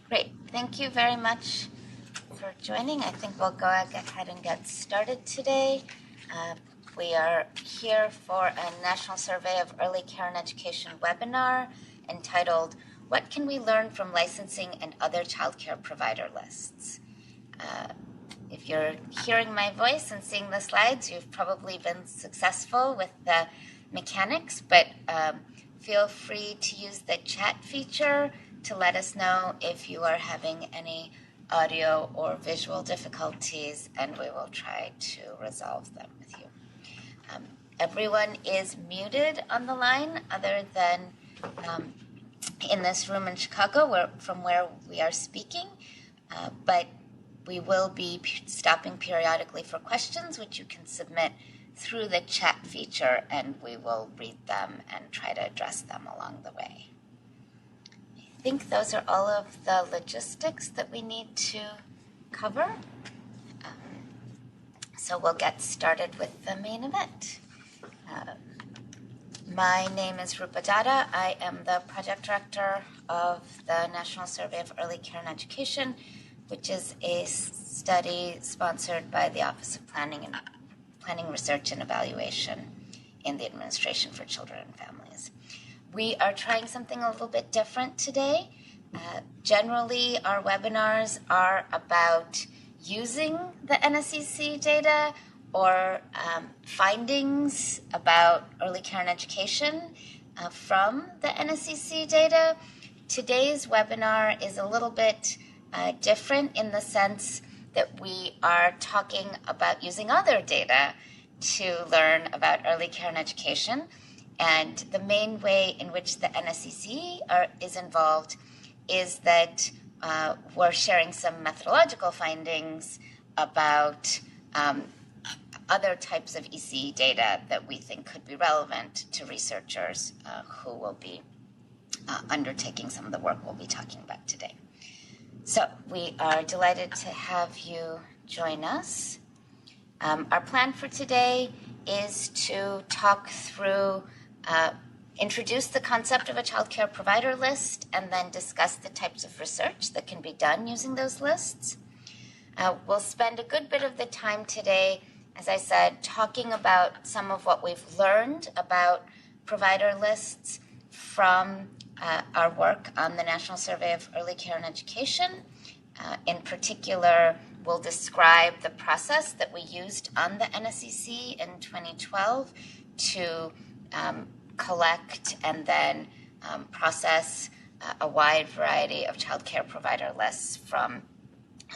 Great. Thank you very much for joining. I think we'll go ahead and get started today. We are here for a National Survey of Early Care and Education webinar entitled, What Can We Learn from Licensing and Other Childcare Provider Lists? If you're hearing my voice and seeing the slides, you've probably been successful with the mechanics, but feel free to use the chat feature to let us know if you are having any audio or visual difficulties, and we will try to resolve them with you. Everyone is muted on the line other than in this room in Chicago, from where we are speaking, but we will be stopping periodically for questions, which you can submit through the chat feature, and we will read them and try to address them along the way. I think those are all of the logistics that we need to cover. So we'll get started with the main event. My name is Rupa Datta. I am the project director of the National Survey of Early Care and Education, which is a study sponsored by the Office of Planning, Research, and Evaluation in the Administration for Children and Families. We are trying something a little bit different today. Generally, our webinars are about using the NSECE data or findings about early care and education from the NSECE data. Today's webinar is a little bit different in the sense that we are talking about using other data to learn about early care and education. And the main way in which the NSECE is involved is that we're sharing some methodological findings about other types of ECE data that we think could be relevant to researchers who will be undertaking some of the work we'll be talking about today. So we are delighted to have you join us. Our plan for today is to talk through, introduce the concept of a child care provider list, and then discuss the types of research that can be done using those lists. We'll spend a good bit of the time today, as I said, talking about some of what we've learned about provider lists from our work on the National Survey of Early Care and Education. In particular, we'll describe the process that we used on the NSECE in 2012 to collect and then process a wide variety of child care provider lists from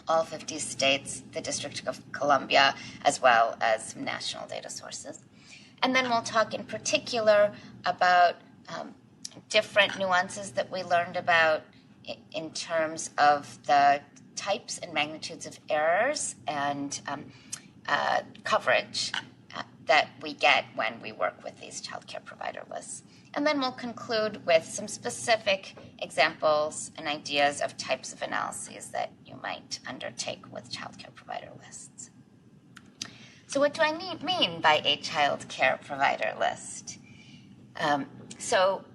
all 50 states, the District of Columbia, as well as national data sources. And then we'll talk in particular about different nuances that we learned about in terms of the types and magnitudes of errors and coverage that we get when we work with these child care provider lists. And then we'll conclude with some specific examples and ideas of types of analyses that you might undertake with child care provider lists. So what do I mean by a child care provider list? So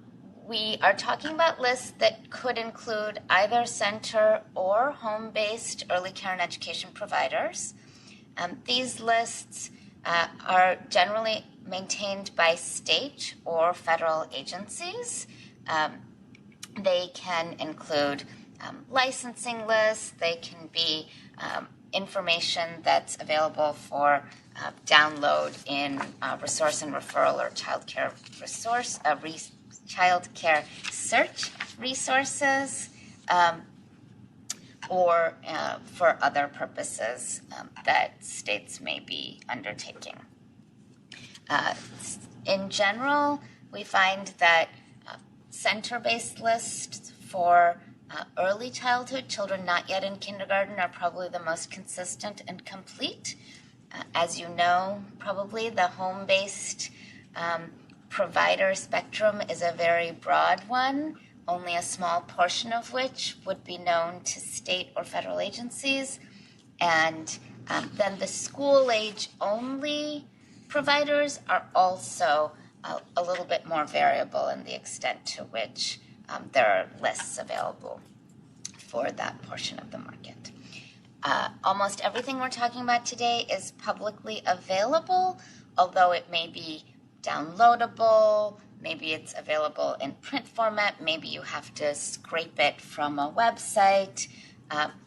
we are talking about lists that could include either center or home-based early care and education providers. These lists are generally maintained by state or federal agencies. They can include licensing lists. They can be information that's available for download in resource and referral or child care resource, child care search resources, or for other purposes that states may be undertaking. In general, we find that center-based lists for early childhood, children not yet in kindergarten, are probably the most consistent and complete. As you know, probably the home-based provider spectrum is a very broad one, only a small portion of which would be known to state or federal agencies. And then the school-age only providers are also a little bit more variable in the extent to which there are lists available for that portion of the market. Almost everything we're talking about today is publicly available, although it may be downloadable, maybe it's available in print format, maybe you have to scrape it from a website.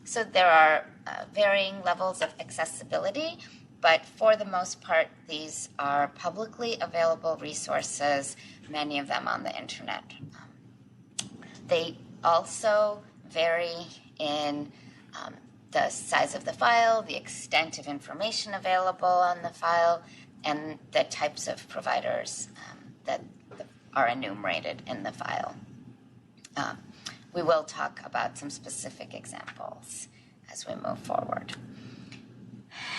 So there are varying levels of accessibility, but for the most part, these are publicly available resources, many of them on the internet. They also vary in the size of the file, the extent of information available on the file, and the types of providers that are enumerated in the file. We will talk about some specific examples as we move forward.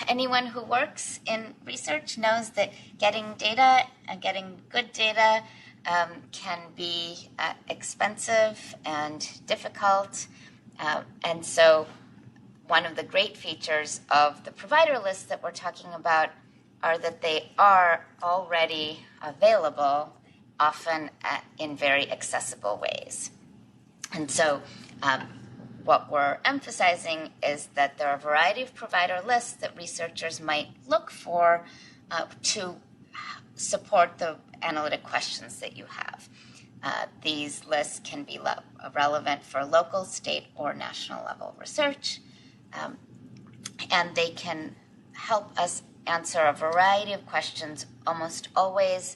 Anyone who works in research knows that getting data and getting good data can be expensive and difficult. And so one of the great features of the provider lists that we're talking about are that they are already available, often in very accessible ways. And so what we're emphasizing is that there are a variety of provider lists that researchers might look for to support the analytic questions that you have. These lists can be relevant for local, state, or national level research, and they can help us answer a variety of questions, almost always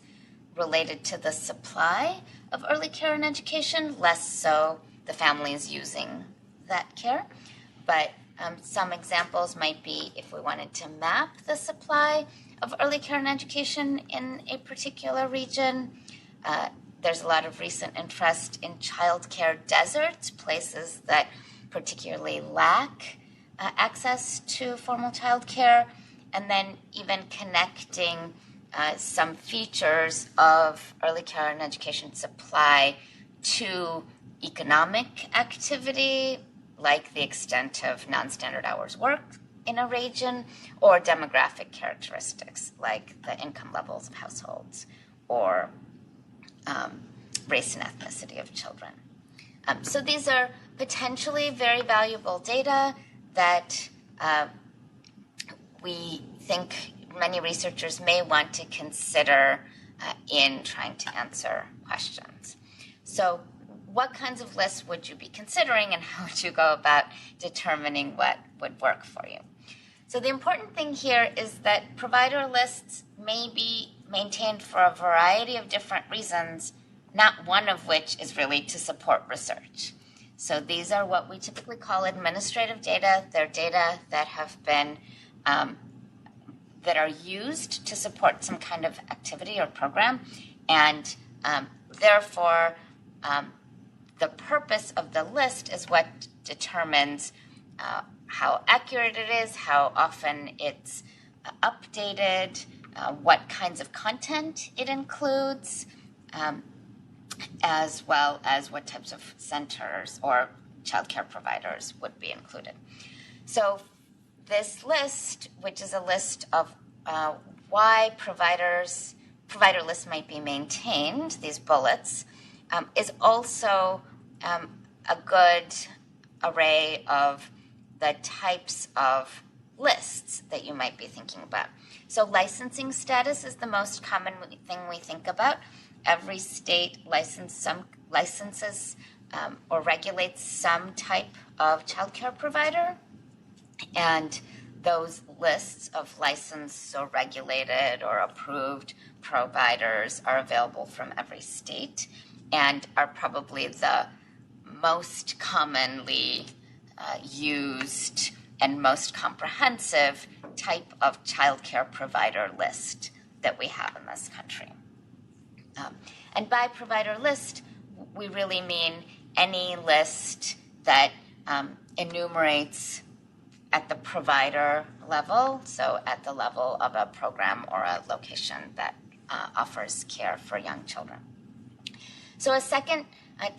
related to the supply of early care and education, less so the families using that care. But some examples might be if we wanted to map the supply of early care and education in a particular region. There's a lot of recent interest in childcare deserts, places that particularly lack access to formal childcare, and then even connecting some features of early care and education supply to economic activity, like the extent of non-standard hours worked in a region, or demographic characteristics, like the income levels of households, or race and ethnicity of children. So these are potentially very valuable data that we think many researchers may want to consider in trying to answer questions. So what kinds of lists would you be considering, and how would you go about determining what would work for you? So the important thing here is that provider lists may be maintained for a variety of different reasons, not one of which is really to support research. So these are what we typically call administrative data. They're data that have been that are used to support some kind of activity or program, and therefore the purpose of the list is what determines how accurate it is, how often it's updated, what kinds of content it includes, as well as what types of centers or childcare providers would be included. So this list, which is a list of why provider lists might be maintained, these bullets, is also a good array of the types of lists that you might be thinking about. So licensing status is the most common thing we think about. Every state licenses or regulates some type of childcare provider, and those lists of licensed or regulated or approved providers are available from every state and are probably the most commonly used and most comprehensive type of childcare provider list that we have in this country. And by provider list, we really mean any list that enumerates at the provider level, so at the level of a program or a location that offers care for young children. So a second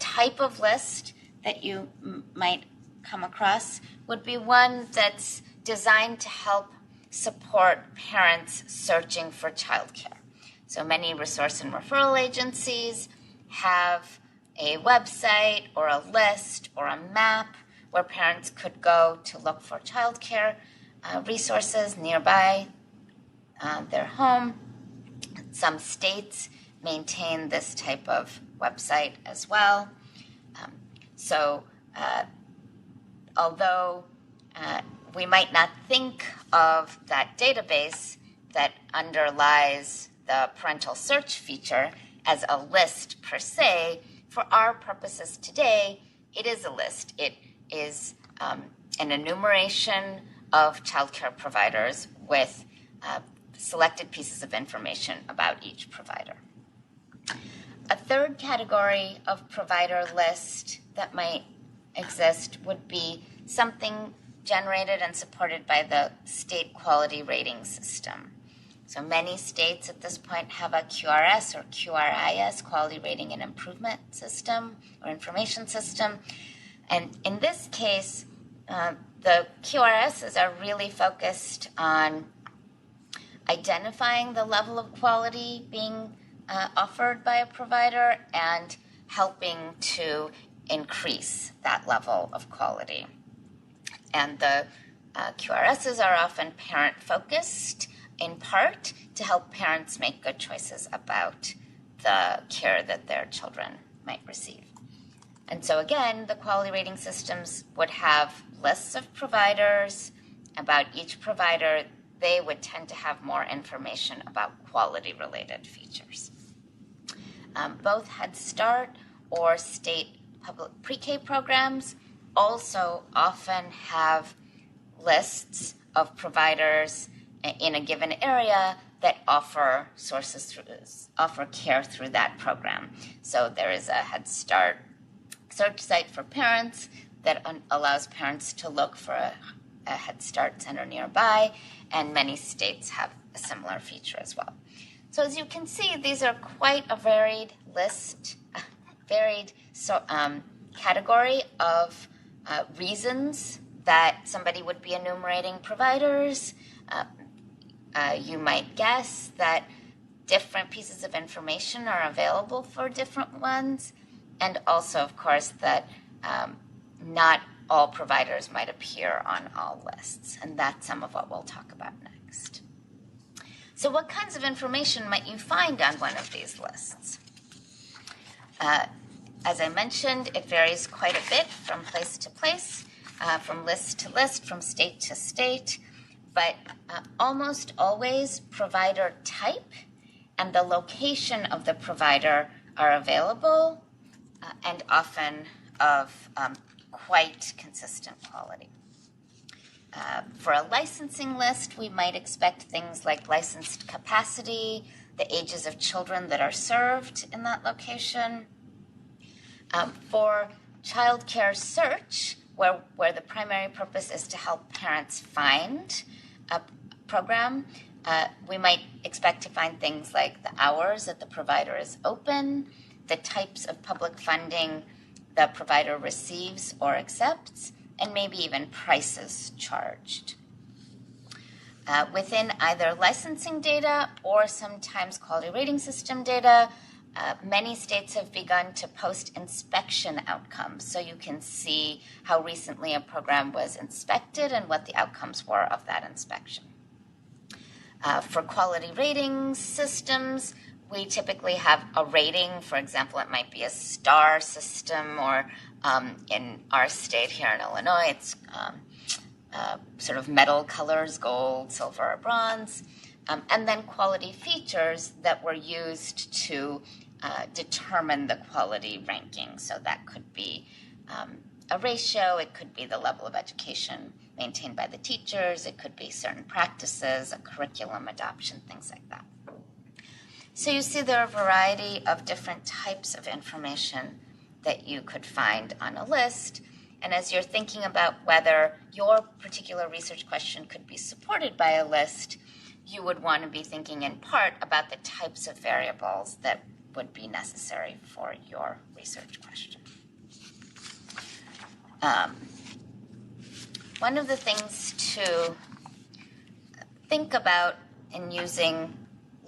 type of list that you might come across would be one that's designed to help support parents searching for childcare. So many resource and referral agencies have a website or a list or a map where parents could go to look for childcare resources nearby their home. Some states maintain this type of website as well. Although we might not think of that database that underlies the parental search feature as a list per se, for our purposes today, it is a list. It is an enumeration of childcare providers with selected pieces of information about each provider. A third category of provider list that might exist would be something generated and supported by the state quality rating system. So many states at this point have a QRS or QRIS, Quality Rating and Improvement System or Information System. And in this case, the QRSs are really focused on identifying the level of quality being offered by a provider and helping to increase that level of quality. And the QRSs are often parent-focused, in part to help parents make good choices about the care that their children might receive. And so again, the quality rating systems would have lists of providers. About each provider, they would tend to have more information about quality-related features. Both Head Start or state public pre-K programs also often have lists of providers in a given area that offer care through that program. So there is a Head Start search site for parents that allows parents to look for a Head Start center nearby, and many states have a similar feature as well. So as you can see, these are quite a varied list, category of reasons that somebody would be enumerating providers. You might guess that different pieces of information are available for different ones, and also, of course, that not all providers might appear on all lists, and that's some of what we'll talk about next. So what kinds of information might you find on one of these lists? As I mentioned, it varies quite a bit from place to place, from list to list, from state to state, but almost always provider type and the location of the provider are available and often of quite consistent quality. For a licensing list, we might expect things like licensed capacity, the ages of children that are served in that location. For childcare search, where the primary purpose is to help parents find a program, we might expect to find things like the hours that the provider is open, the types of public funding the provider receives or accepts, and maybe even prices charged. Within either licensing data or sometimes quality rating system data, many states have begun to post inspection outcomes, so you can see how recently a program was inspected and what the outcomes were of that inspection. For quality rating systems, we typically have a rating. For example, it might be a star system, or in our state here in Illinois, it's sort of metal colors, gold, silver, or bronze. And then quality features that were used to determine the quality ranking. So that could be a ratio, it could be the level of education maintained by the teachers, it could be certain practices, a curriculum adoption, things like that. So you see there are a variety of different types of information that you could find on a list. And as you're thinking about whether your particular research question could be supported by a list, you would want to be thinking in part about the types of variables that would be necessary for your research question. One of the things to think about in using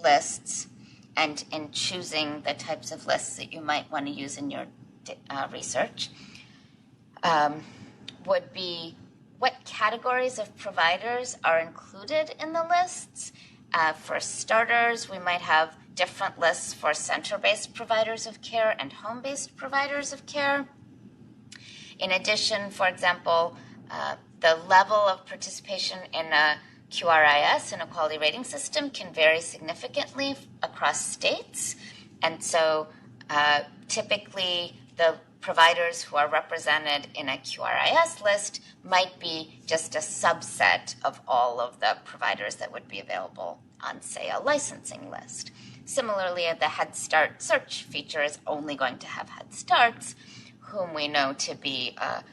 lists and in choosing the types of lists that you might want to use in your research would be what categories of providers are included in the lists. For starters, we might have different lists for center-based providers of care and home-based providers of care. In addition, for example, the level of participation in a QRIS, an equality rating system, can vary significantly across states. And so typically the providers who are represented in a QRIS list might be just a subset of all of the providers that would be available on, say, a licensing list. Similarly, the Head Start search feature is only going to have Head Starts, whom we know to be a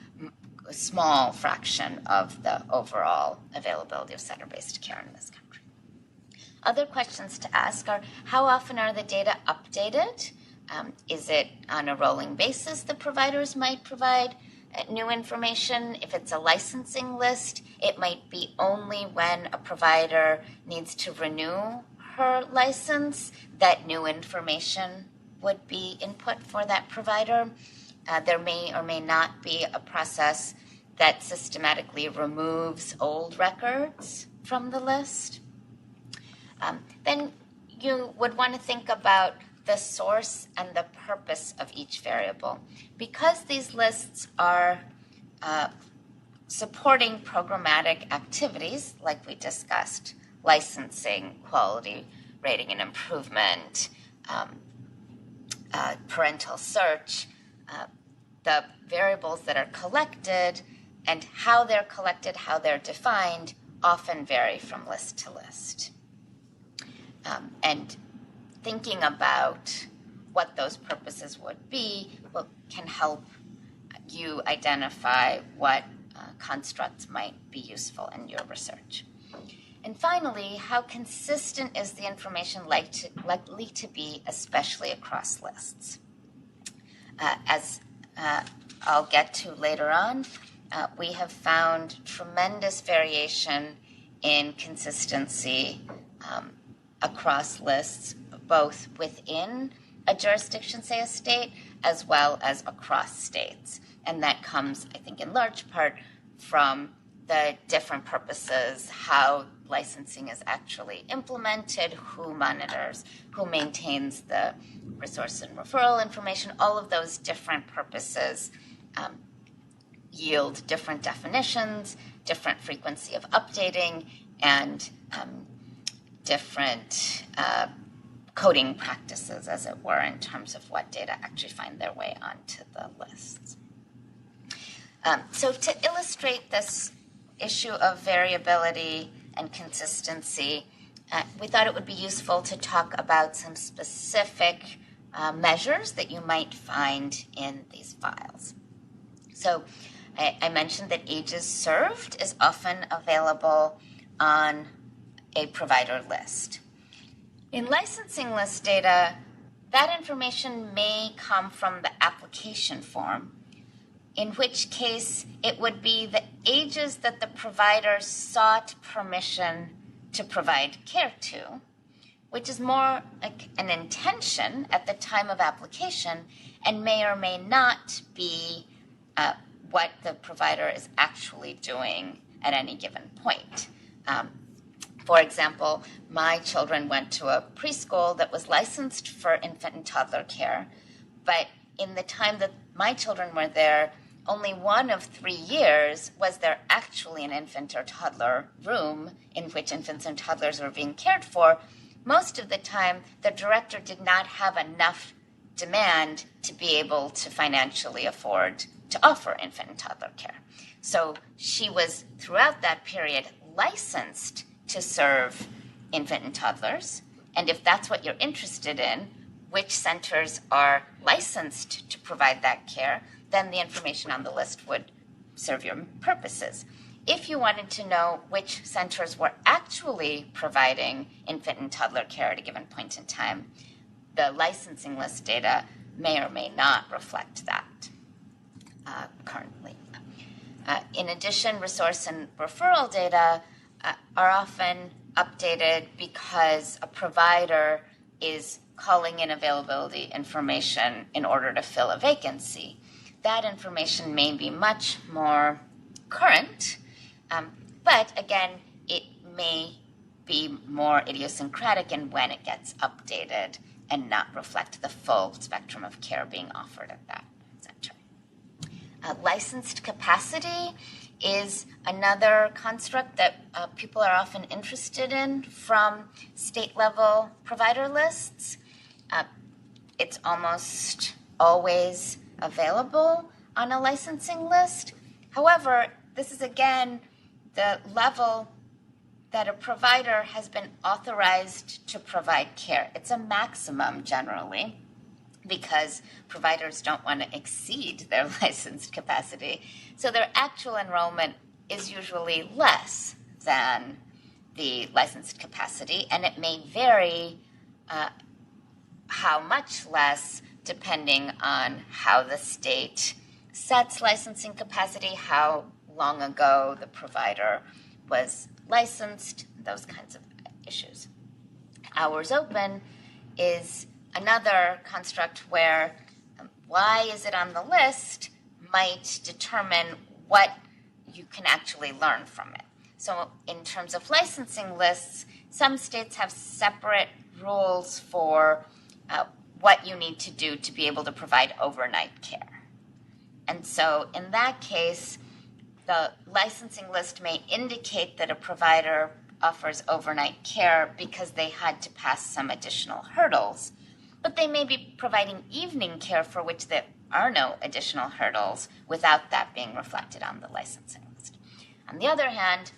small fraction of the overall availability of center-based care in this country. Other questions to ask are, how often are the data updated? Is it on a rolling basis the providers might provide new information? If it's a licensing list, it might be only when a provider needs to renew her license that new information would be input for that provider. There may or may not be a process that systematically removes old records from the list. Then you would want to think about the source and the purpose of each variable. Because these lists are supporting programmatic activities, like we discussed, licensing, quality, rating and improvement, parental search, the variables that are collected and how they're collected, how they're defined, often vary from list to list. And thinking about what those purposes would be can help you identify what constructs might be useful in your research. And finally, how consistent is the information likely to be, especially across lists? As I'll get to later on, we have found tremendous variation in consistency across lists, both within a jurisdiction, say a state, as well as across states. And that comes, I think, in large part from the different purposes, how licensing is actually implemented, who monitors, who maintains the resource and referral information. All of those different purposes yield different definitions, different frequency of updating, and different coding practices, as it were, in terms of what data actually find their way onto the lists. So to illustrate this issue of variability and consistency, we thought it would be useful to talk about some specific measures that you might find in these files. So I mentioned that ages served is often available on a provider list. In licensing list data, that information may come from the application form, in which case it would be the ages that the provider sought permission to provide care to, which is more like an intention at the time of application and may or may not be what the provider is actually doing at any given point. For example, my children went to a preschool that was licensed for infant and toddler care, but in the time that my children were there, only 1 of 3 years was there actually an infant or toddler room in which infants and toddlers were being cared for. Most of the time, the director did not have enough demand to be able to financially afford to offer infant and toddler care. So she was, throughout that period, licensed to serve infant and toddlers. And if that's what you're interested in, which centers are licensed to provide that care, then the information on the list would serve your purposes. If you wanted to know which centers were actually providing infant and toddler care at a given point in time, the licensing list data may or may not reflect that currently. In addition, resource and referral data are often updated because a provider is calling in availability information in order to fill a vacancy. That information may be much more current, but again, it may be more idiosyncratic in when it gets updated and not reflect the full spectrum of care being offered at that center. Licensed capacity is another construct that people are often interested in from state-level provider lists. It's almost always available on a licensing list. However, this is again the level that a provider has been authorized to provide care. It's a maximum generally, because providers don't want to exceed their licensed capacity. So their actual enrollment is usually less than the licensed capacity, and it may vary how much less depending on how the state sets licensing capacity, how long ago the provider was licensed, those kinds of issues. Hours open is another construct where why is it on the list might determine what you can actually learn from it. So in terms of licensing lists, some states have separate rules for what you need to do to be able to provide overnight care. And so in that case, the licensing list may indicate that a provider offers overnight care because they had to pass some additional hurdles, but they may be providing evening care for which there are no additional hurdles without that being reflected on the licensing list. On the other hand,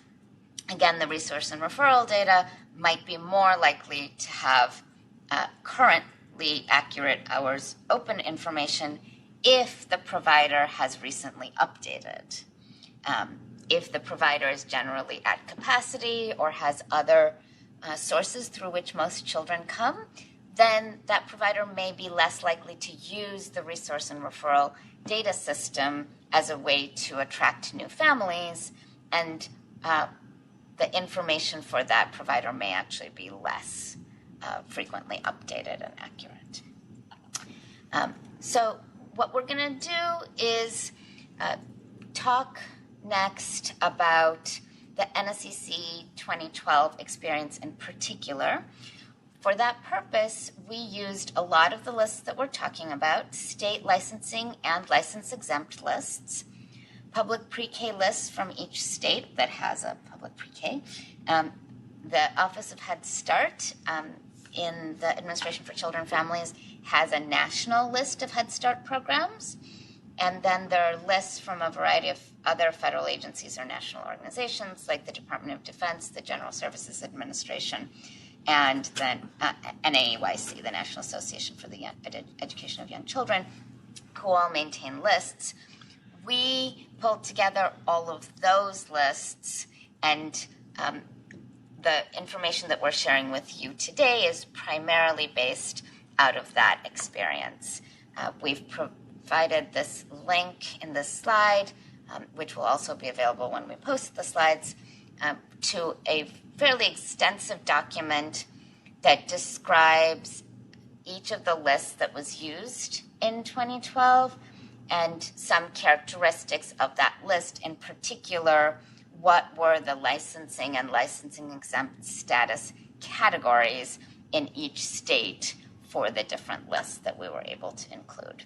again, the resource and referral data might be more likely to have currently accurate hours open information if the provider has recently updated. If the provider is generally at capacity or has other sources through which most children come, then that provider may be less likely to use the resource and referral data system as a way to attract new families, and the information for that provider may actually be less frequently updated and accurate. So what we're going to do is talk next about the NSECE 2012 experience in particular. For that purpose, we used a lot of the lists that we're talking about, state licensing and license exempt lists, public pre-K lists from each state that has a public pre-K, the Office of Head Start in the Administration for Children and Families has a national list of Head Start programs, and then there are lists from a variety of other federal agencies or national organizations like the Department of Defense, the General Services Administration, and then NAEYC, the National Association for the Education of Young Children, who all maintain lists. We pulled together all of those lists, and the information that we're sharing with you today is primarily based out of that experience. We've provided this link in this slide, which will also be available when we post the slides, to a fairly extensive document that describes each of the lists that was used in 2012 and some characteristics of that list, in particular, what were the licensing and licensing exempt status categories in each state for the different lists that we were able to include.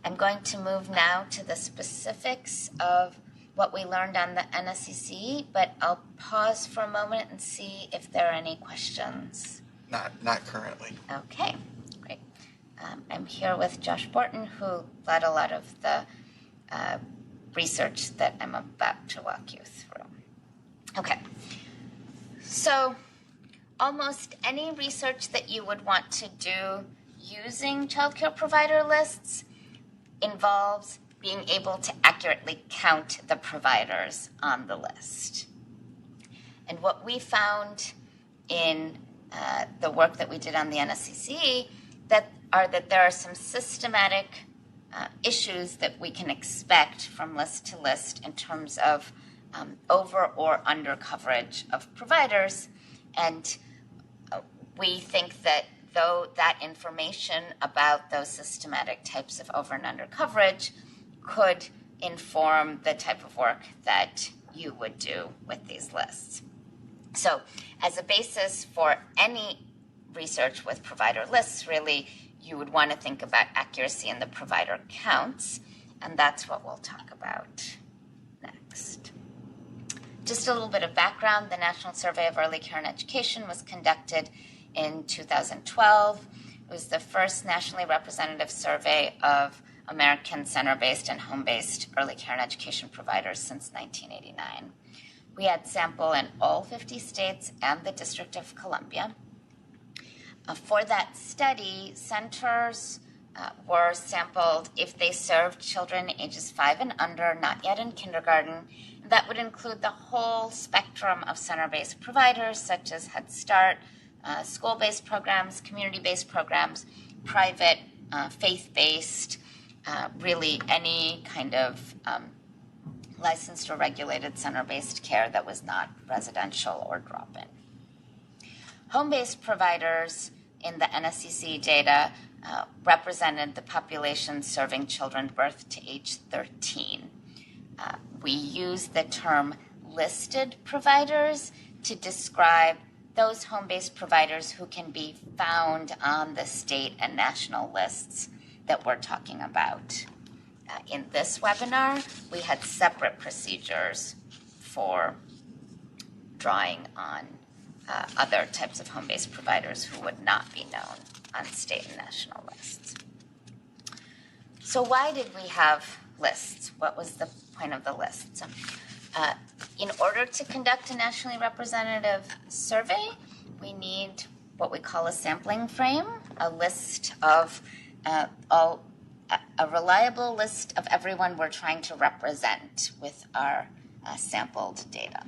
I'm going to move now to the specifics of what we learned on the NSECE, but I'll pause for a moment and see if there are any questions. Not currently. Okay, great. I'm here with Josh Borton, who led a lot of the research that I'm about to walk you through. Okay, so almost any research that you would want to do using childcare provider lists involves being able to accurately count the providers on the list. And what we found in the work that we did on the NSECE that there are some systematic issues that we can expect from list to list in terms of over or under coverage of providers. And we think that though that information about those systematic types of over and under coverage could inform the type of work that you would do with these lists. So as a basis for any research with provider lists, really, you would want to think about accuracy in the provider counts, and that's what we'll talk about next. Just a little bit of background. The National Survey of Early Care and Education was conducted in 2012. It was the first nationally representative survey of American center-based and home-based early care and education providers since 1989. We had sample in all 50 states and the District of Columbia. For that study, centers were sampled if they served children ages 5 and under, not yet in kindergarten. That would include the whole spectrum of center-based providers, such as Head Start, school-based programs, community-based programs, private, faith-based, really any kind of licensed or regulated center-based care that was not residential or drop-in. Home-based providers in the NSECE data represented the population serving children birth to age 13. We use the term listed providers to describe those home-based providers who can be found on the state and national lists that we're talking about. In this webinar, we had separate procedures for drawing on other types of home-based providers who would not be known on state and national lists. So why did we have lists? What was the point of the lists? In order to conduct a nationally representative survey, we need what we call a sampling frame, a list of a reliable list of everyone we're trying to represent with our sampled data.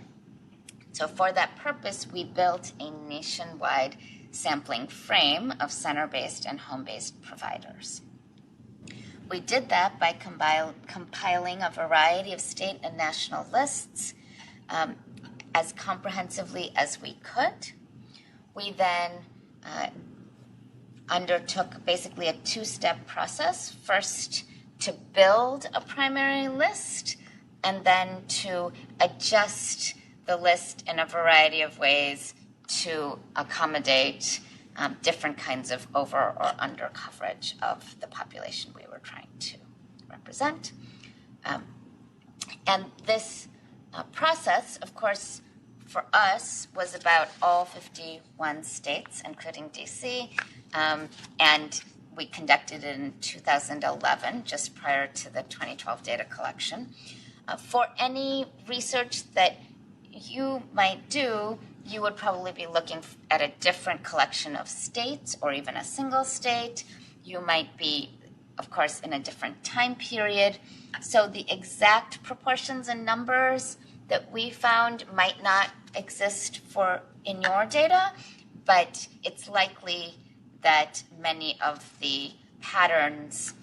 So for that purpose, we built a nationwide sampling frame of center-based and home-based providers. We did that by compiling a variety of state and national lists as comprehensively as we could. We then undertook basically a two-step process. First, to build a primary list, and then to adjust the list in a variety of ways to accommodate different kinds of over or under coverage of the population we were trying to represent. And this process, of course, for us was about all 51 states, including DC, and we conducted it in 2011, just prior to the 2012 data collection. For any research that you might do, you would probably be looking at a different collection of states or even a single state. You might be, of course, in a different time period. So the exact proportions and numbers that we found might not exist in your data, but it's likely that many of the patterns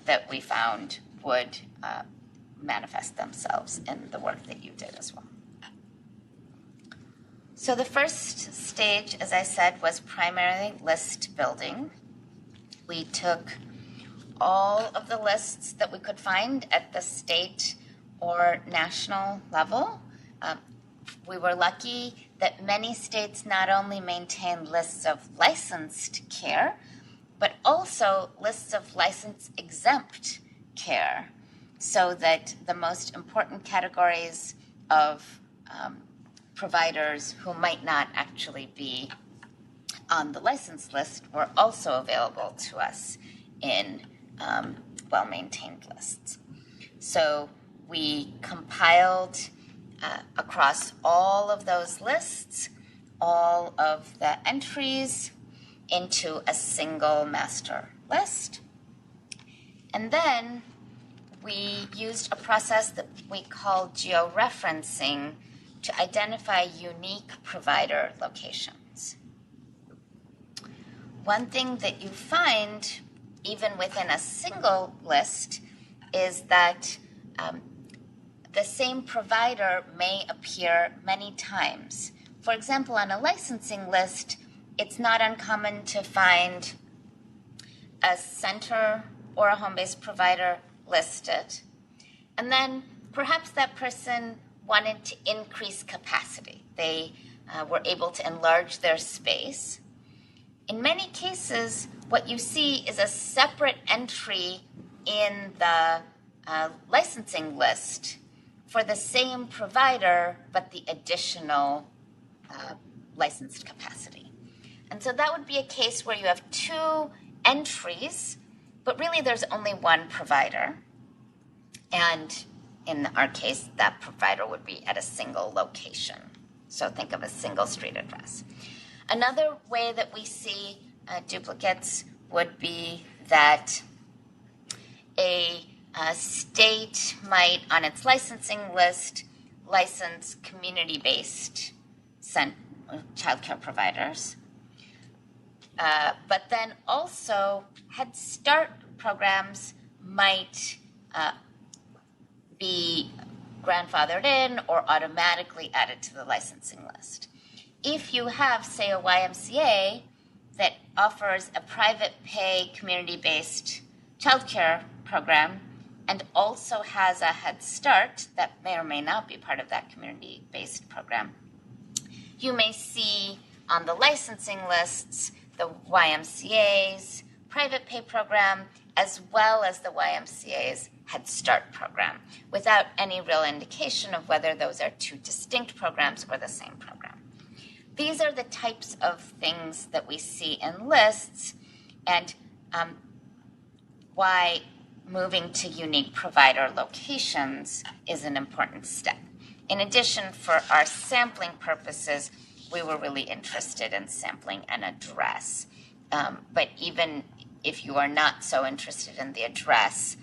that we found would manifest themselves in the work that you did as well. So the first stage, as I said, was primarily list building. We took all of the lists that we could find at the state or national level. We were lucky that many states not only maintain lists of licensed care, but also lists of license exempt care, so that the most important categories of providers who might not actually be on the license list were also available to us in well-maintained lists. So we compiled across all of those lists, all of the entries into a single master list. And then we used a process that we call geo-referencing to identify unique provider locations. One thing that you find, even within a single list, is that the same provider may appear many times. For example, on a licensing list, it's not uncommon to find a center or a home-based provider listed. And then perhaps that person wanted to increase capacity. They were able to enlarge their space. In many cases, what you see is a separate entry in the licensing list for the same provider, but the additional licensed capacity. And so that would be a case where you have two entries, but really there's only one provider. And in our case, that provider would be at a single location. So think of a single street address. Another way that we see duplicates would be that a state might, on its licensing list, license community-based childcare providers. But then also Head Start programs might be grandfathered in or automatically added to the licensing list. If you have, say, a YMCA that offers a private pay community-based childcare program and also has a Head Start that may or may not be part of that community-based program, you may see on the licensing lists the YMCA's private pay program as well as the YMCA's Head Start program without any real indication of whether those are two distinct programs or the same program. These are the types of things that we see in lists, and why moving to unique provider locations is an important step. In addition, for our sampling purposes, we were really interested in sampling an address. But even if you are not so interested in the address,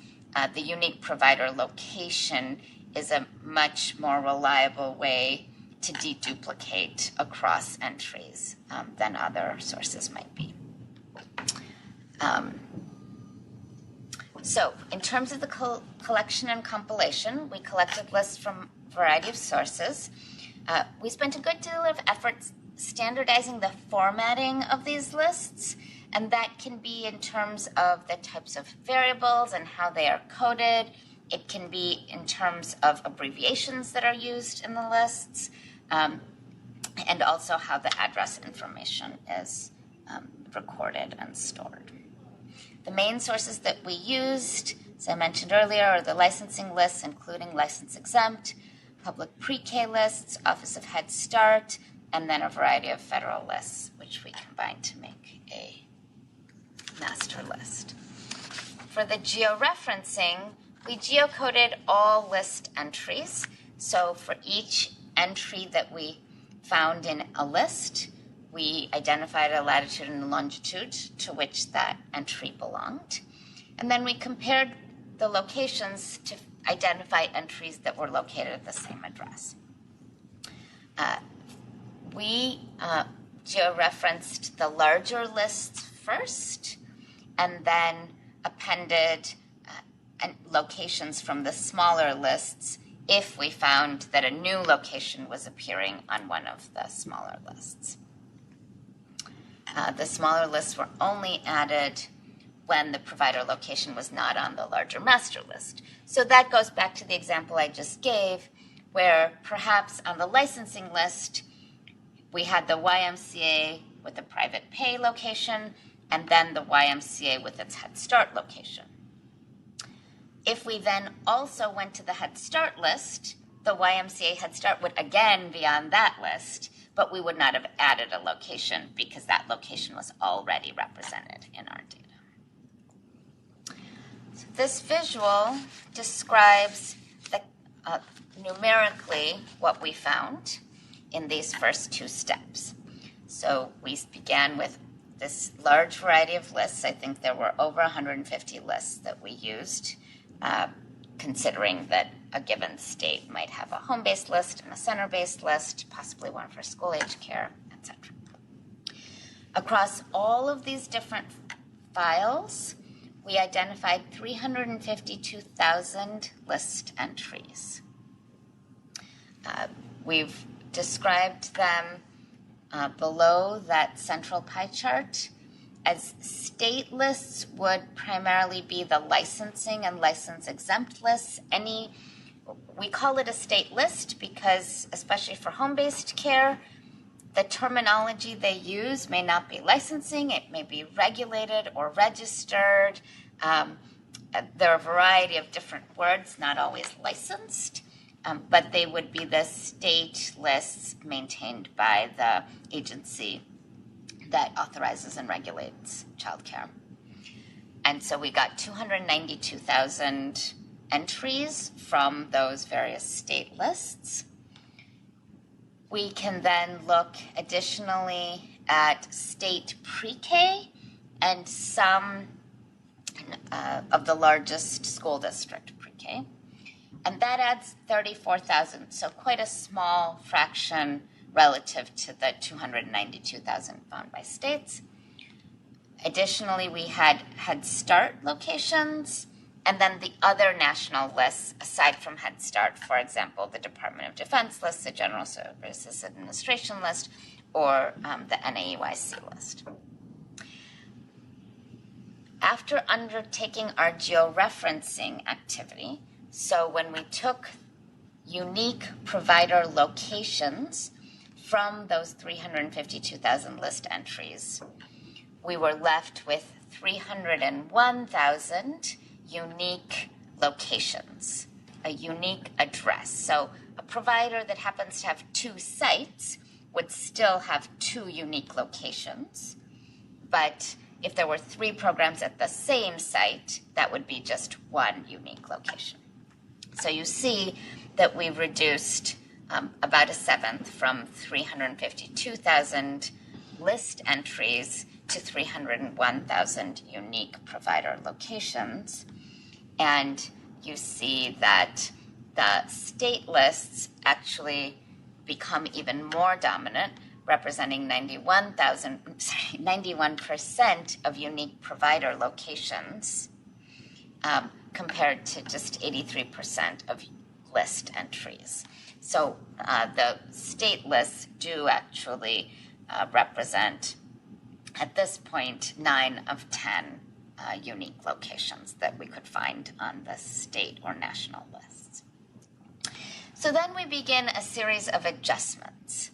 the unique provider location is a much more reliable way to deduplicate across entries than other sources might be. So in terms of the collection and compilation, we collected lists from a variety of sources. We spent a good deal of effort standardizing the formatting of these lists, and that can be in terms of the types of variables and how they are coded. It can be in terms of abbreviations that are used in the lists, and also how the address information is recorded and stored. The main sources that we used, as I mentioned earlier, are the licensing lists, including license exempt, public pre-K lists, Office of Head Start, and then a variety of federal lists, which we combined to make a master list. For the geo-referencing, we geocoded all list entries. So for each entry that we found in a list, we identified a latitude and longitude to which that entry belonged. And then we compared the locations to identify entries that were located at the same address. We geo-referenced the larger lists first, and then appended locations from the smaller lists if we found that a new location was appearing on one of the smaller lists. The smaller lists were only added when the provider location was not on the larger master list. So that goes back to the example I just gave, where perhaps on the licensing list, we had the YMCA with the private pay location, and then the YMCA with its Head Start location. If we then also went to the Head Start list, the YMCA Head Start would again be on that list, but we would not have added a location because that location was already represented in our data. So this visual describes numerically what we found in these first two steps. So we began with this large variety of lists. I think there were over 150 lists that we used, considering that a given state might have a home-based list and a center-based list, possibly one for school-age care, etc. Across all of these different files, we identified 352,000 list entries. We've described them below that central pie chart as state lists would primarily be the licensing and license exempt lists. We call it a state list because, especially for home-based care, the terminology they use may not be licensing, it may be regulated or registered. There are a variety of different words, not always licensed, but they would be the state lists maintained by the agency that authorizes and regulates childcare. And so we got 292,000 entries from those various state lists. We can then look additionally at state pre-K and some of the largest school district pre-K. And that adds 34,000, so quite a small fraction relative to the 292,000 found by states. Additionally, we had Head Start locations, and then the other national lists, aside from Head Start, for example, the Department of Defense list, the General Services Administration list, or the NAEYC list. After undertaking our geo-referencing activity, so when we took unique provider locations from those 352,000 list entries, we were left with 301,000 unique locations, a unique address. So a provider that happens to have 2 sites would still have 2 unique locations, but if there were 3 programs at the same site, that would be just 1 unique location. So you see that we reduced about 1/7 from 352,000 list entries to 301,000 unique provider locations. And you see that the state lists actually become even more dominant, representing 91% of unique provider locations, compared to just 83% of list entries. So the state lists do actually represent, at this point, 9 of 10 unique locations that we could find on the state or national lists. So then we begin a series of adjustments.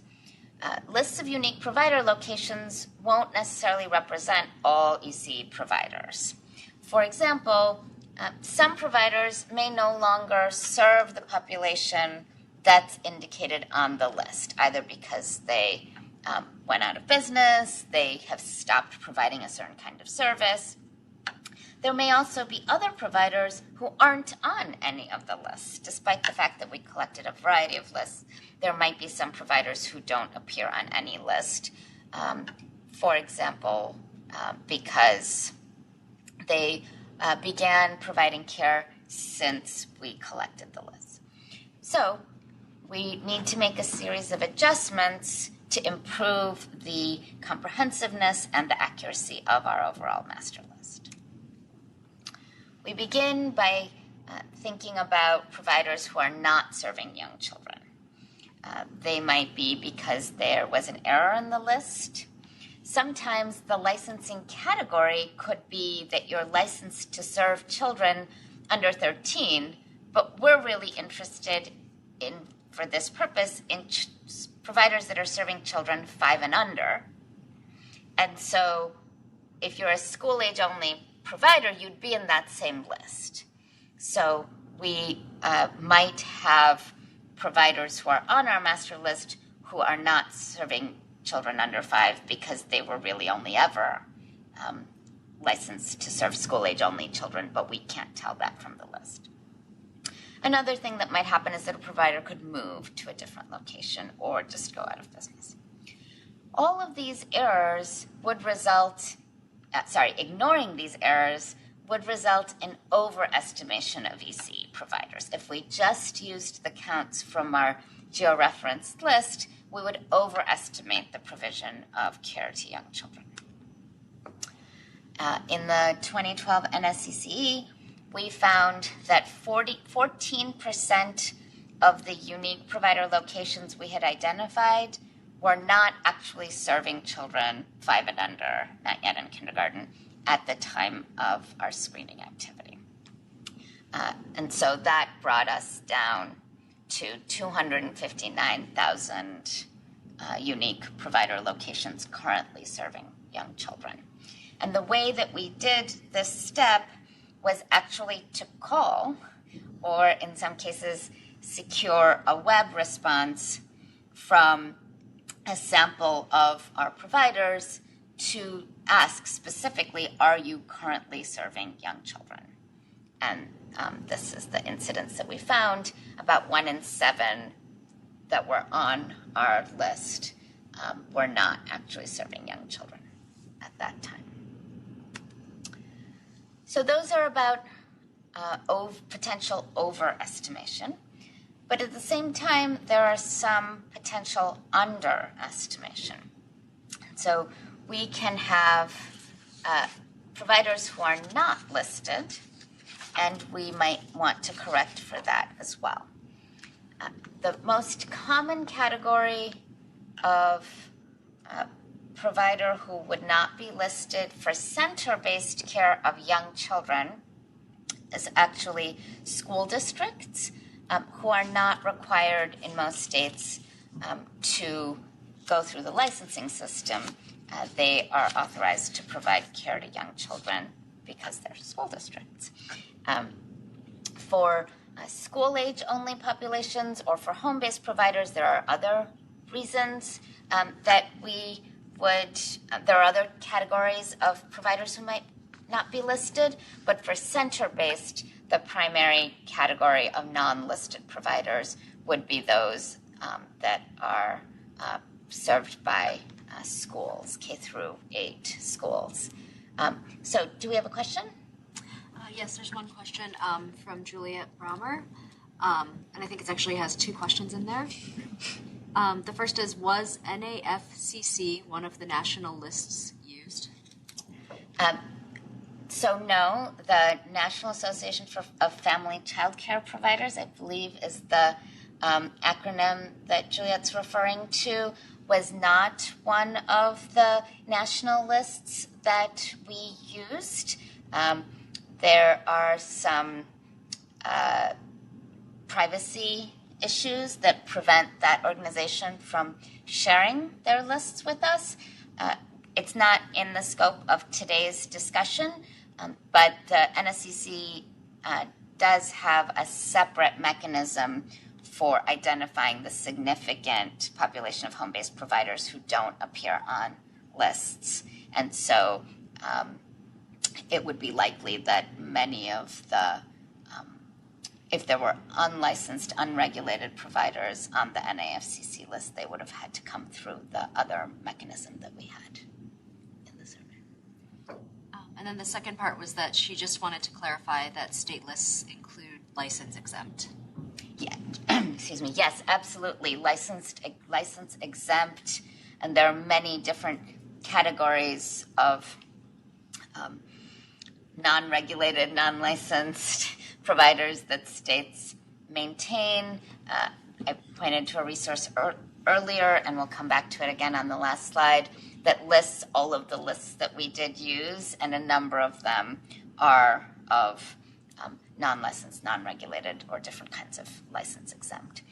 Lists of unique provider locations won't necessarily represent all EC providers. For example, some providers may no longer serve the population that's indicated on the list, either because they went out of business, they have stopped providing a certain kind of service. There may also be other providers who aren't on any of the lists, despite the fact that we collected a variety of lists. There might be some providers who don't appear on any list, for example, because they began providing care since we collected the list. So we need to make a series of adjustments to improve the comprehensiveness and the accuracy of our overall master list. We begin by thinking about providers who are not serving young children. They might be because there was an error in the list. Sometimes the licensing category could be that you're licensed to serve children under 13, but we're really interested in, for this purpose, in providers that are serving children 5 and under. And so if you're a school-age only provider, you'd be in that same list. So we might have providers who are on our master list who are not serving children under 5 because they were really only ever licensed to serve school-age only children, but we can't tell that from the list. Another thing that might happen is that a provider could move to a different location or just go out of business. All of these errors would result, ignoring these errors would result in overestimation of ECE providers. If we just used the counts from our geo-referenced list, we would overestimate the provision of care to young children. In the 2012 NSECE, we found that 14% of the unique provider locations we had identified were not actually serving children 5 and under, not yet in kindergarten, at the time of our screening activity. And so that brought us down to 259,000 unique provider locations currently serving young children. And the way that we did this step was actually to call, or in some cases, secure a web response from a sample of our providers to ask specifically, are you currently serving young children? And this is the incidence that we found. About 1 in 7 that were on our list were not actually serving young children at that time. So those are about potential overestimation. But at the same time, there are some potential underestimation. So we can have providers who are not listed, and we might want to correct for that as well. The most common category of provider who would not be listed for center-based care of young children is actually school districts who are not required in most states to go through the licensing system. They are authorized to provide care to young children because they're school districts. For school-age only populations or for home-based providers, there are other reasons that we would, there are other categories of providers who might not be listed, but for center-based, the primary category of non-listed providers would be those that are served by schools, K through 8 schools. So do we have a question? Yes, there's one question from Juliet Brommer, and I think it actually has 2 questions in there. The first is, was NAFCC one of the national lists used? So no, the National Association of Family Child Care Providers, I believe is the acronym that Juliet's referring to, was not one of the national lists that we used. There are some privacy issues that prevent that organization from sharing their lists with us. It's not in the scope of today's discussion, but the NSECE does have a separate mechanism for identifying the significant population of home-based providers who don't appear on lists. And so it would be likely that many of the, if there were unlicensed, unregulated providers on the NAFCC list, they would have had to come through the other mechanism that we had in the survey. And then the second part was that she just wanted to clarify that state lists include license exempt. Yeah, excuse me. Yes, absolutely. License exempt, and there are many different categories of non-regulated, non-licensed providers that states maintain. I pointed to a resource earlier, and we'll come back to it again on the last slide, that lists all of the lists that we did use, and a number of them are of non-licensed, non-regulated, or different kinds of license exempt.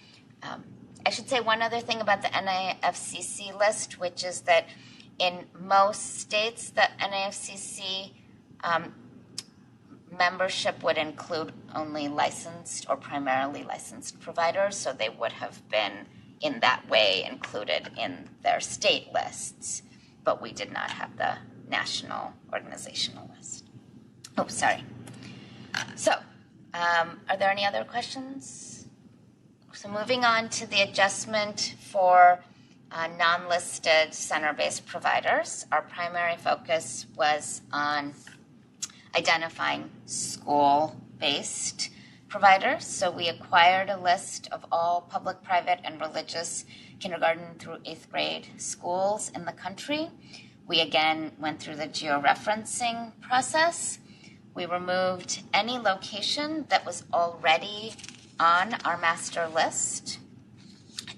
I should say one other thing about the NAFCC list, which is that in most states, the NAFCC membership would include only licensed or primarily licensed providers, so they would have been in that way included in their state lists, but we did not have the national organizational list. Oh, sorry. So, are there any other questions? So moving on to the adjustment for non-listed center-based providers, our primary focus was on identifying school-based providers. So we acquired a list of all public, private, and religious kindergarten through 8th grade schools in the country. We again went through the geo-referencing process. We removed any location that was already on our master list.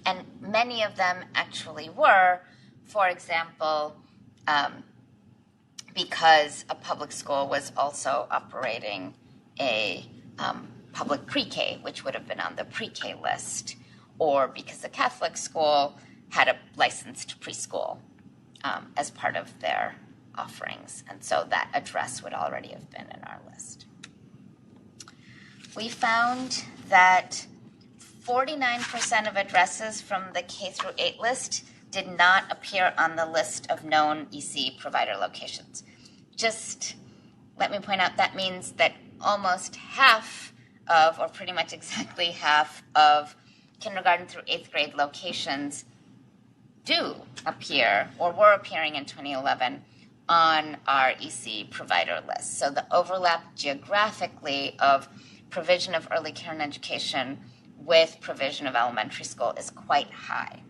And many of them actually were, for example, because a public school was also operating a public pre-K, which would have been on the pre-K list, or because a Catholic school had a licensed preschool as part of their offerings. And so that address would already have been in our list. We found that 49% of addresses from the K through 8 list did not appear on the list of known EC provider locations. Just let me point out that means that almost half of, or pretty much exactly half of, kindergarten through 8th grade locations do appear or were appearing in 2011 on our EC provider list. So the overlap geographically of provision of early care and education with provision of elementary school is quite high.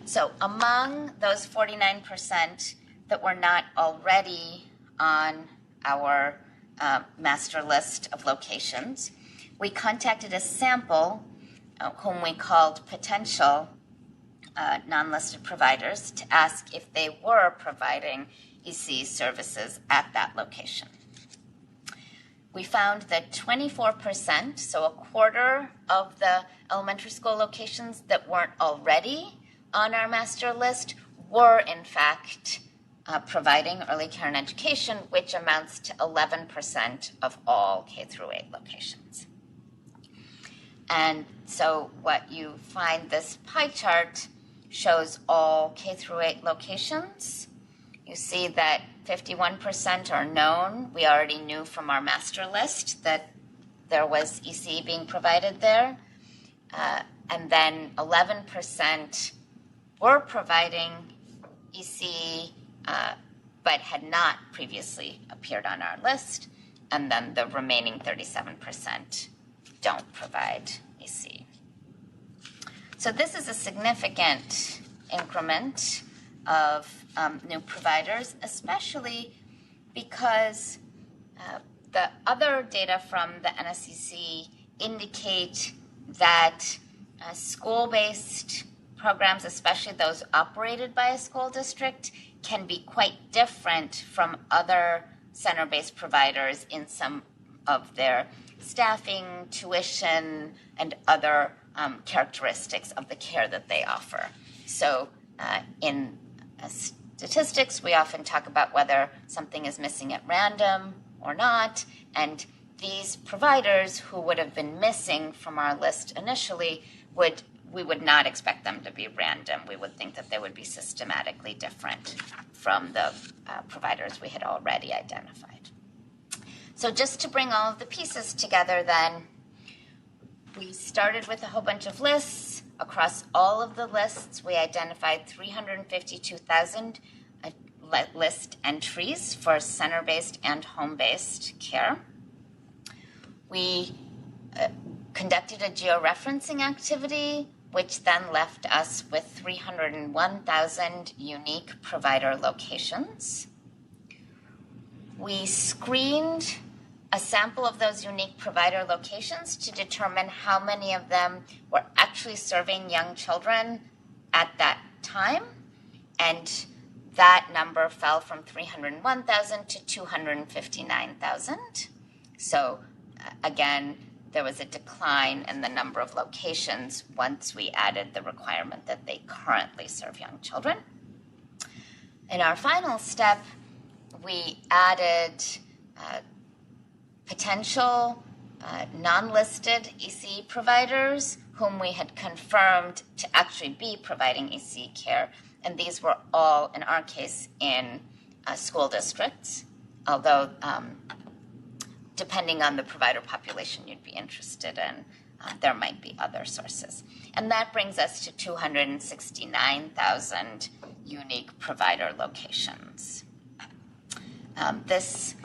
So among those 49% that were not already on our master list of locations, we contacted a sample whom we called potential non-listed providers to ask if they were providing EC services at that location. We found that 24%, so a quarter of the elementary school locations that weren't already on our master list were in fact providing early care and education, which amounts to 11% of all K through 8 locations. And so what you find, this pie chart shows all K through 8 locations. You see that 51% are known. We already knew from our master list that there was EC being provided there. And then 11% were providing EC, but had not previously appeared on our list. And then the remaining 37% don't provide EC. So this is a significant increment of new providers, especially because the other data from the NSECE indicate that school-based programs, especially those operated by a school district, can be quite different from other center-based providers in some of their staffing, tuition, and other characteristics of the care that they offer. So in statistics, we often talk about whether something is missing at random or not, and these providers who would have been missing from our list initially, we would not expect them to be random. We would think that they would be systematically different from the providers we had already identified. So just to bring all of the pieces together then, we started with a whole bunch of lists. Across all of the lists, we identified 352,000 list entries for center-based and home-based care. We conducted a geo-referencing activity, which then left us with 301,000 unique provider locations. We screened a sample of those unique provider locations to determine how many of them were actually serving young children at that time. And that number fell from 301,000 to 259,000. So again, there was a decline in the number of locations once we added the requirement that they currently serve young children. In our final step, we added potential non-listed EC providers whom we had confirmed to actually be providing EC care. And these were all, in our case, in school districts, although depending on the provider population you'd be interested in, there might be other sources. And that brings us to 269,000 unique provider locations. This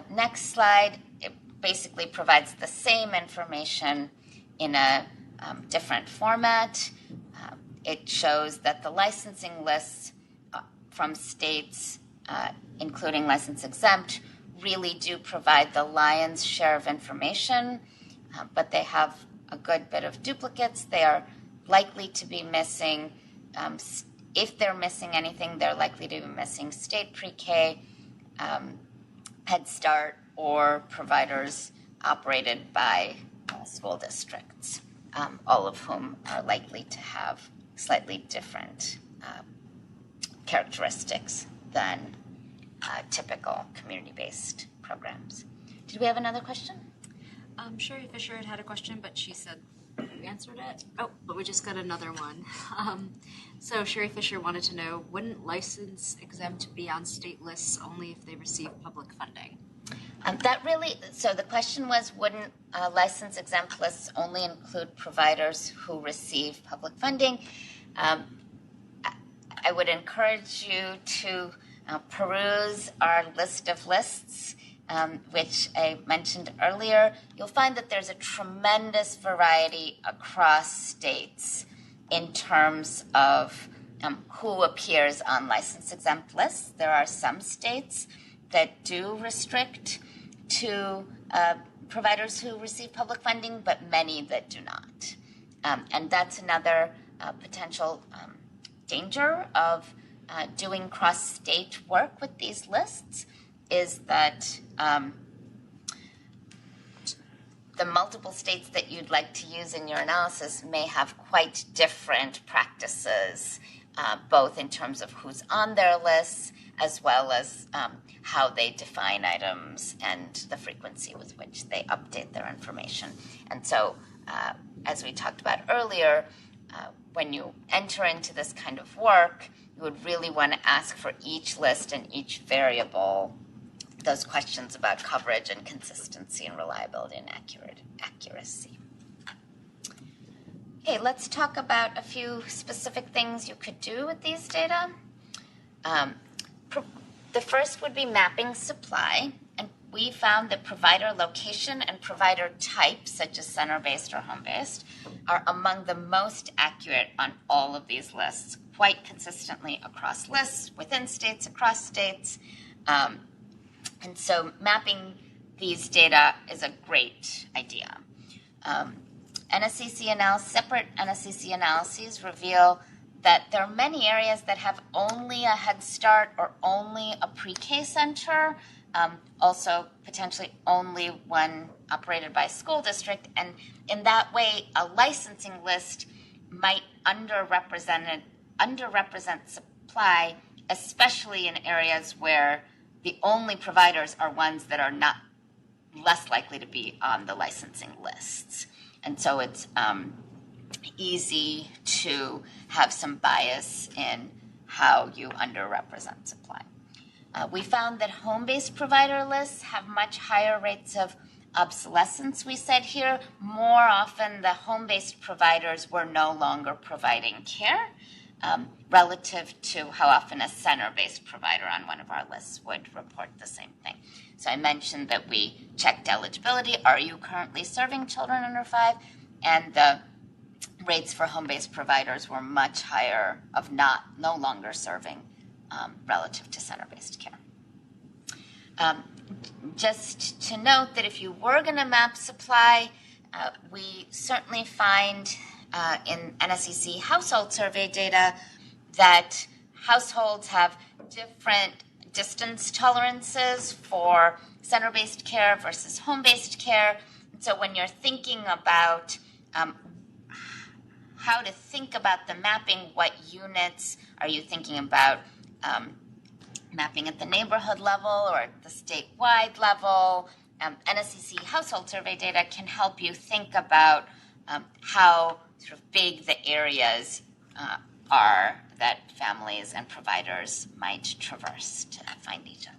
next slide, it basically provides the same information in a different format. It shows that the licensing lists from states, including license exempt, really do provide the lion's share of information, but they have a good bit of duplicates. They are likely to be missing, if they're missing anything, they're likely to be missing state pre-K, Head Start, or providers operated by school districts, all of whom are likely to have slightly different characteristics than typical community-based programs. Did we have another question? Sherry Fisher had a question, but she said you answered it. Oh, but we just got another one. So Sherry Fisher wanted to know, wouldn't license exempt be on state lists only if they receive public funding? So the question was, wouldn't license exempt lists only include providers who receive public funding? I would encourage you to peruse our list of lists, which I mentioned earlier. You'll find that there's a tremendous variety across states in terms of who appears on license exempt lists. There are some states that do restrict to providers who receive public funding, but many that do not. And that's another potential danger of doing cross-state work with these lists, is that the multiple states that you'd like to use in your analysis may have quite different practices, both in terms of who's on their lists, as well as how they define items and the frequency with which they update their information. And so, as we talked about earlier, when you enter into this kind of work, you would really want to ask for each list and each variable those questions about coverage and consistency and reliability and accuracy. Okay, let's talk about a few specific things you could do with these data. The first would be mapping supply, and we found that provider location and provider type, such as center-based or home-based, are among the most accurate on all of these lists, quite consistently across lists, within states, across states. And so mapping these data is a great idea. Separate NSECE analyses reveal that there are many areas that have only a Head Start or only a pre-K center, also potentially only one operated by a school district. And in that way, a licensing list might underrepresent supply, especially in areas where the only providers are ones that are not less likely to be on the licensing lists. And so it's easy to have some bias in how you underrepresent supply. We found that home-based provider lists have much higher rates of obsolescence. We said here, more often the home-based providers were no longer providing care, relative to how often a center-based provider on one of our lists would report the same thing. So I mentioned that we checked eligibility. Are you currently serving children under 5? And the rates for home-based providers were much higher of no longer serving relative to center-based care. Just to note that if you were going to map supply, we certainly find in NSECE household survey data that households have different distance tolerances for center-based care versus home-based care. And so when you're thinking about how to think about the mapping, what units are you thinking about mapping at the neighborhood level or at the statewide level? NSECE household survey data can help you think about how sort of big the areas are that families and providers might traverse to find each other.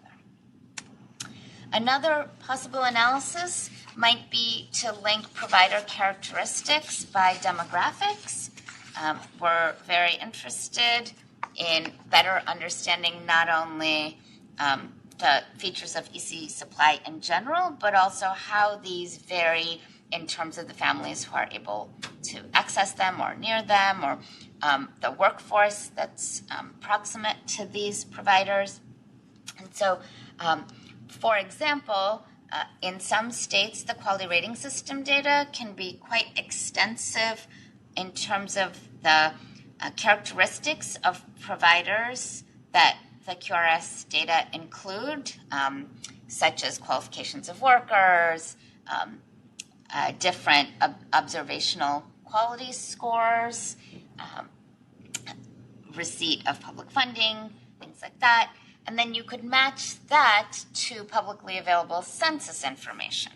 Another possible analysis might be to link provider characteristics by demographics. We're very interested in better understanding not only the features of EC supply in general, but also how these vary in terms of the families who are able to access them or near them, or the workforce that's proximate to these providers. And so, for example, in some states, the quality rating system data can be quite extensive in terms of the characteristics of providers that the QRS data include, such as qualifications of workers, different observational quality scores, receipt of public funding, things like that. And then you could match that to publicly available census information.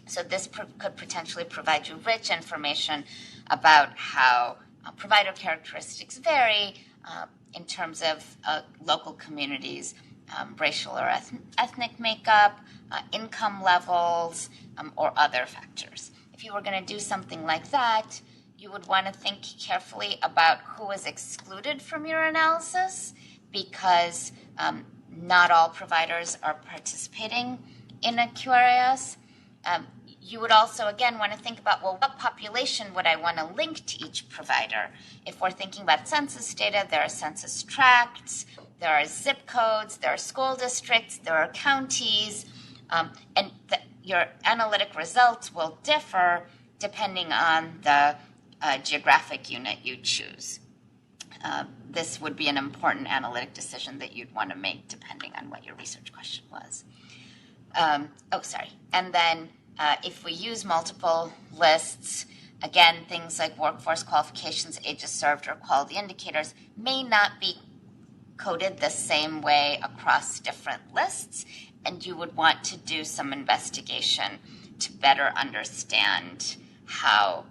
So this could potentially provide you rich information about how provider characteristics vary in terms of local communities, racial or ethnic makeup, income levels, or other factors. If you were going to do something like that, you would want to think carefully about who is excluded from your analysis, because not all providers are participating in a QRS. You would also, again, want to think about, well, what population would I want to link to each provider? If we're thinking about census data, there are census tracts, there are zip codes, there are school districts, there are counties, and your analytic results will differ depending on the geographic unit you choose. This would be an important analytic decision that you'd want to make depending on what your research question was. And then if we use multiple lists, again, things like workforce qualifications, ages served, or quality indicators may not be coded the same way across different lists, and you would want to do some investigation to better understand how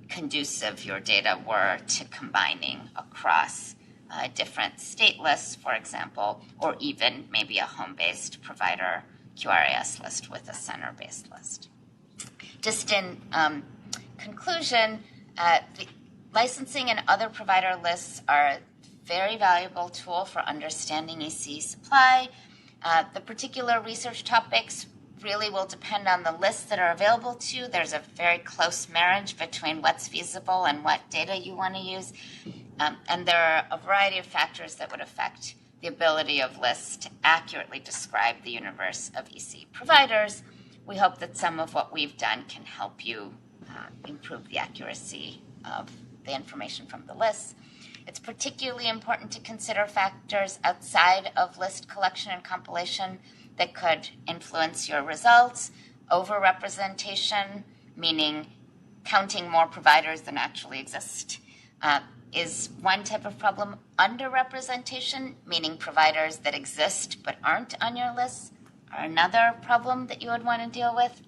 conducive your data were to combining across different state lists, for example, or even maybe a home-based provider QRAS list with a center-based list. Just in conclusion, the licensing and other provider lists are a very valuable tool for understanding EC supply. The particular research topics really will depend on the lists that are available to you. There's a very close marriage between what's feasible and what data you want to use. And there are a variety of factors that would affect the ability of lists to accurately describe the universe of EC providers. We hope that some of what we've done can help you improve the accuracy of the information from the lists. It's particularly important to consider factors outside of list collection and compilation that could influence your results. Overrepresentation, meaning counting more providers than actually exist, is one type of problem. Underrepresentation, meaning providers that exist but aren't on your list, are another problem that you would want to deal with.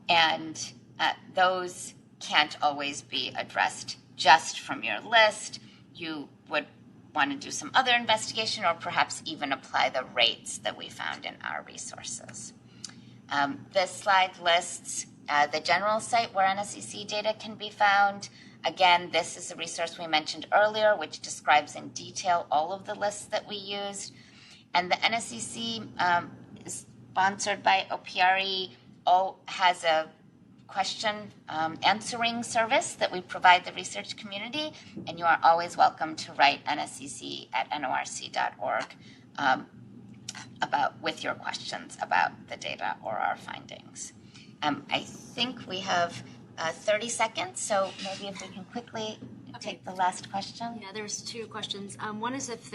And those can't always be addressed just from your list. You would want to do some other investigation, or perhaps even apply the rates that we found in our resources. This slide lists the general site where NSECE data can be found. Again, this is a resource we mentioned earlier, which describes in detail all of the lists that we used. And the NSECE is sponsored by OPRE, has a question answering service that we provide the research community, and you are always welcome to write nsec@norc.org with your questions about the data or our findings. I think we have 30 seconds, so maybe if we can quickly take the last question. Yeah, there's two questions. One is it's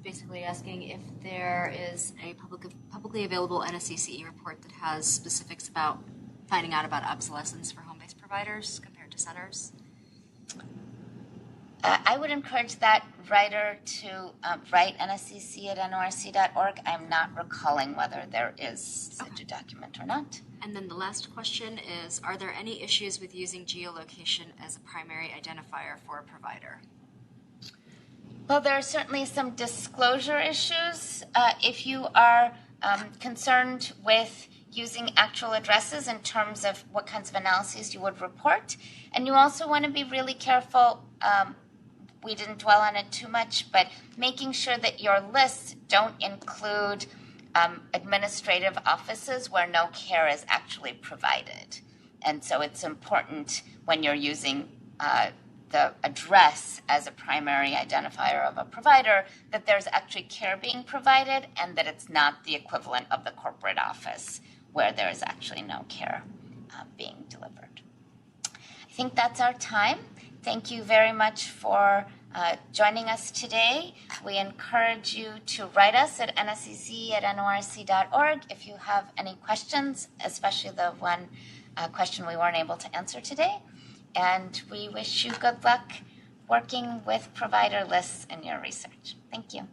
basically asking if there is a publicly available NSECE report that has specifics about finding out about obsolescence for home-based providers compared to centers. I would encourage that writer to write nsec@norc.org. I'm not recalling whether there is such a document or not. And then the last question is, are there any issues with using geolocation as a primary identifier for a provider? Well, there are certainly some disclosure issues. If you are concerned with using actual addresses in terms of what kinds of analyses you would report. And you also want to be really careful, we didn't dwell on it too much, but making sure that your lists don't include administrative offices where no care is actually provided. And so it's important when you're using the address as a primary identifier of a provider that there's actually care being provided and that it's not the equivalent of the corporate office where there is actually no care being delivered. I think that's our time. Thank you very much for joining us today. We encourage you to write us at nsec@norc.org if you have any questions, especially the one question we weren't able to answer today. And we wish you good luck working with provider lists in your research. Thank you.